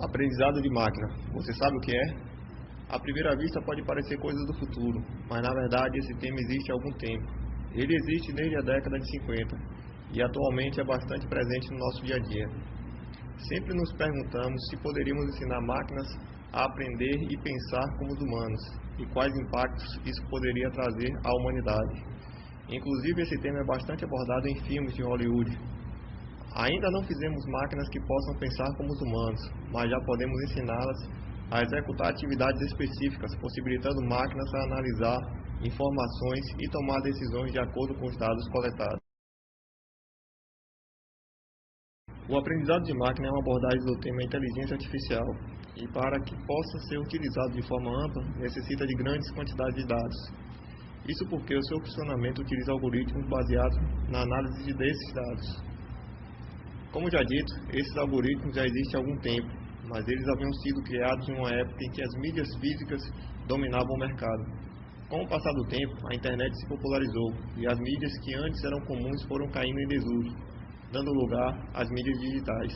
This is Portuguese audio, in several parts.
Aprendizado de máquina. Você sabe o que é? À primeira vista pode parecer coisa do futuro, mas na verdade esse tema existe há algum tempo. Ele existe desde a década de 50 e atualmente é bastante presente no nosso dia a dia. Sempre nos perguntamos se poderíamos ensinar máquinas a aprender e pensar como os humanos e quais impactos isso poderia trazer à humanidade. Inclusive esse tema é bastante abordado em filmes de Hollywood. Ainda não fizemos máquinas que possam pensar como os humanos, mas já podemos ensiná-las a executar atividades específicas, possibilitando máquinas a analisar informações e tomar decisões de acordo com os dados coletados. O aprendizado de máquina é uma abordagem do tema inteligência artificial e, para que possa ser utilizado de forma ampla, necessita de grandes quantidades de dados. Isso porque o seu funcionamento utiliza algoritmos baseados na análise desses dados. Como já dito, esses algoritmos já existem há algum tempo, mas eles haviam sido criados em uma época em que as mídias físicas dominavam o mercado. Com o passar do tempo, a internet se popularizou e as mídias que antes eram comuns foram caindo em desuso, dando lugar às mídias digitais.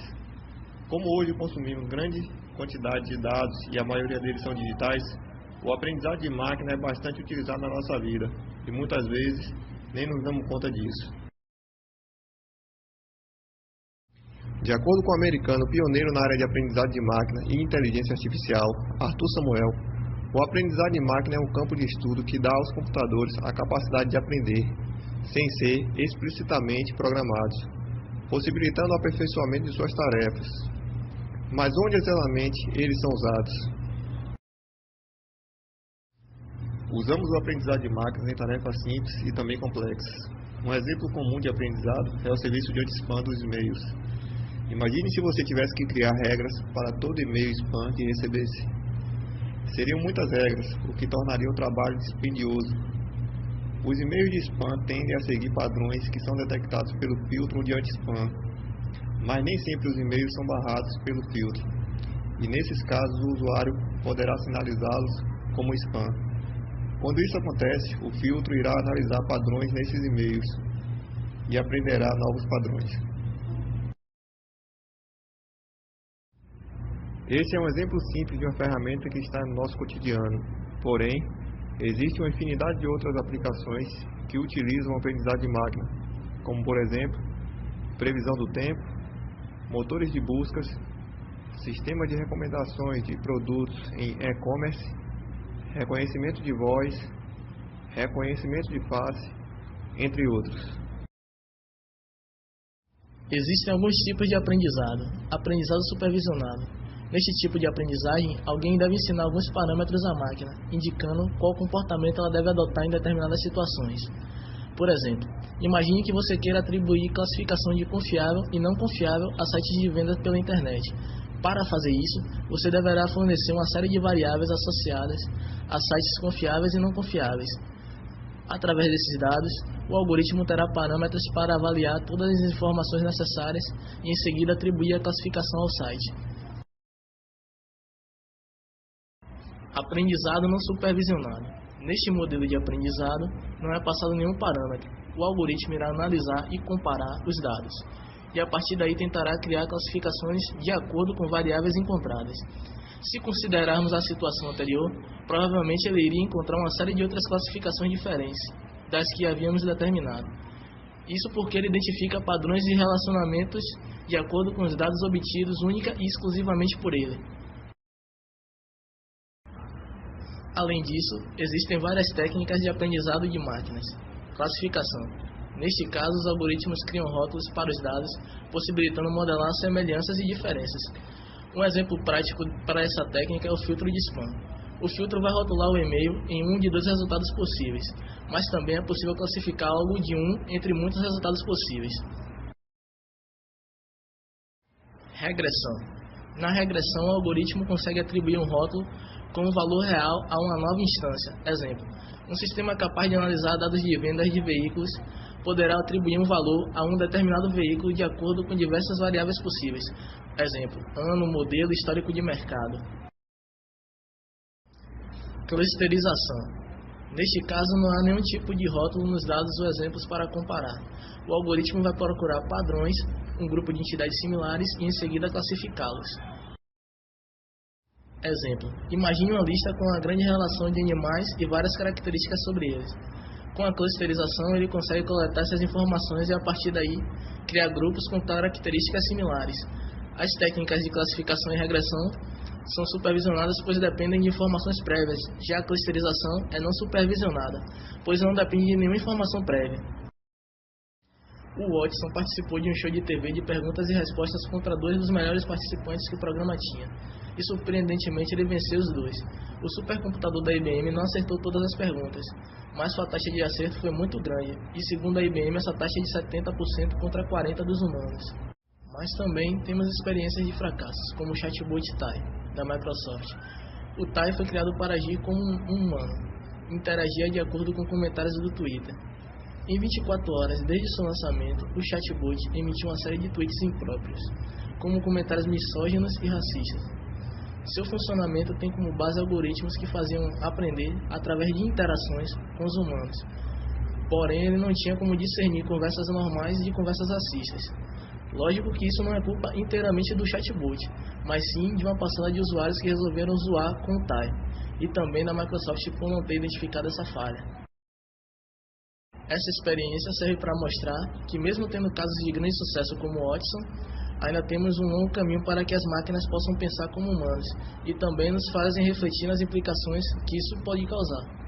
Como hoje consumimos grande quantidade de dados e a maioria deles são digitais, o aprendizado de máquina é bastante utilizado na nossa vida e muitas vezes nem nos damos conta disso. De acordo com o americano pioneiro na área de aprendizado de máquina e inteligência artificial, Arthur Samuel, o aprendizado de máquina é um campo de estudo que dá aos computadores a capacidade de aprender, sem ser explicitamente programados, possibilitando o aperfeiçoamento de suas tarefas. Mas onde exatamente eles são usados? Usamos o aprendizado de máquinas em tarefas simples e também complexas. Um exemplo comum de aprendizado é o serviço de anti-spam dos e-mails. Imagine se você tivesse que criar regras para todo e-mail spam que recebesse. Seriam muitas regras, o que tornaria o trabalho dispendioso. Os e-mails de spam tendem a seguir padrões que são detectados pelo filtro de anti-spam, mas nem sempre os e-mails são barrados pelo filtro, e nesses casos o usuário poderá sinalizá-los como spam. Quando isso acontece, o filtro irá analisar padrões nesses e-mails e aprenderá novos padrões. Esse é um exemplo simples de uma ferramenta que está no nosso cotidiano. Porém, existe uma infinidade de outras aplicações que utilizam o aprendizado de máquina, como por exemplo, previsão do tempo, motores de buscas, sistemas de recomendações de produtos em e-commerce, reconhecimento de voz, reconhecimento de face, entre outros. Existem alguns tipos de aprendizado. Aprendizado supervisionado. Neste tipo de aprendizagem, alguém deve ensinar alguns parâmetros à máquina, indicando qual comportamento ela deve adotar em determinadas situações. Por exemplo, imagine que você queira atribuir classificação de confiável e não confiável a sites de vendas pela internet. Para fazer isso, você deverá fornecer uma série de variáveis associadas a sites confiáveis e não confiáveis. Através desses dados, o algoritmo terá parâmetros para avaliar todas as informações necessárias e em seguida atribuir a classificação ao site. Aprendizado não supervisionado. Neste modelo de aprendizado, não é passado nenhum parâmetro. O algoritmo irá analisar e comparar os dados, e a partir daí tentará criar classificações de acordo com variáveis encontradas. Se considerarmos a situação anterior, provavelmente ele iria encontrar uma série de outras classificações diferentes das que havíamos determinado. Isso porque ele identifica padrões de relacionamentos de acordo com os dados obtidos única e exclusivamente por ele. Além disso, existem várias técnicas de aprendizado de máquinas. Classificação. Neste caso, os algoritmos criam rótulos para os dados, possibilitando modelar semelhanças e diferenças. Um exemplo prático para essa técnica é o filtro de spam. O filtro vai rotular o e-mail em um de dois resultados possíveis, mas também é possível classificar algo de um entre muitos resultados possíveis. Regressão. Na regressão, o algoritmo consegue atribuir um rótulo com um valor real a uma nova instância. Exemplo, um sistema capaz de analisar dados de vendas de veículos poderá atribuir um valor a um determinado veículo de acordo com diversas variáveis possíveis. Exemplo, ano, modelo, histórico de mercado. Clusterização. Neste caso, não há nenhum tipo de rótulo nos dados ou exemplos para comparar. O algoritmo vai procurar padrões, um grupo de entidades similares e em seguida classificá-los. Exemplo, imagine uma lista com uma grande relação de animais e várias características sobre eles. Com a clusterização, ele consegue coletar essas informações e, a partir daí, criar grupos com características similares. As técnicas de classificação e regressão são supervisionadas, pois dependem de informações prévias. Já a clusterização é não supervisionada, pois não depende de nenhuma informação prévia. O Watson participou de um show de TV de perguntas e respostas contra 2 dos melhores participantes que o programa tinha. E, surpreendentemente, ele venceu os 2. O supercomputador da IBM não acertou todas as perguntas, mas sua taxa de acerto foi muito grande, e segundo a IBM, essa taxa é de 70% contra 40% dos humanos. Mas também temos experiências de fracassos, como o chatbot TAI, da Microsoft. O TAI foi criado para agir como um humano, interagia de acordo com comentários do Twitter. Em 24 horas desde seu lançamento, o chatbot emitiu uma série de tweets impróprios, como comentários misóginos e racistas. Seu funcionamento tem como base algoritmos que faziam aprender através de interações com os humanos. Porém, ele não tinha como discernir conversas normais de conversas racistas. Lógico que isso não é culpa inteiramente do chatbot, mas sim de uma parcela de usuários que resolveram zoar com o TAI, e também da Microsoft por não ter identificado essa falha. Essa experiência serve para mostrar que, mesmo tendo casos de grande sucesso como o Watson, ainda temos um longo caminho para que as máquinas possam pensar como humanos, e também nos fazem refletir nas implicações que isso pode causar.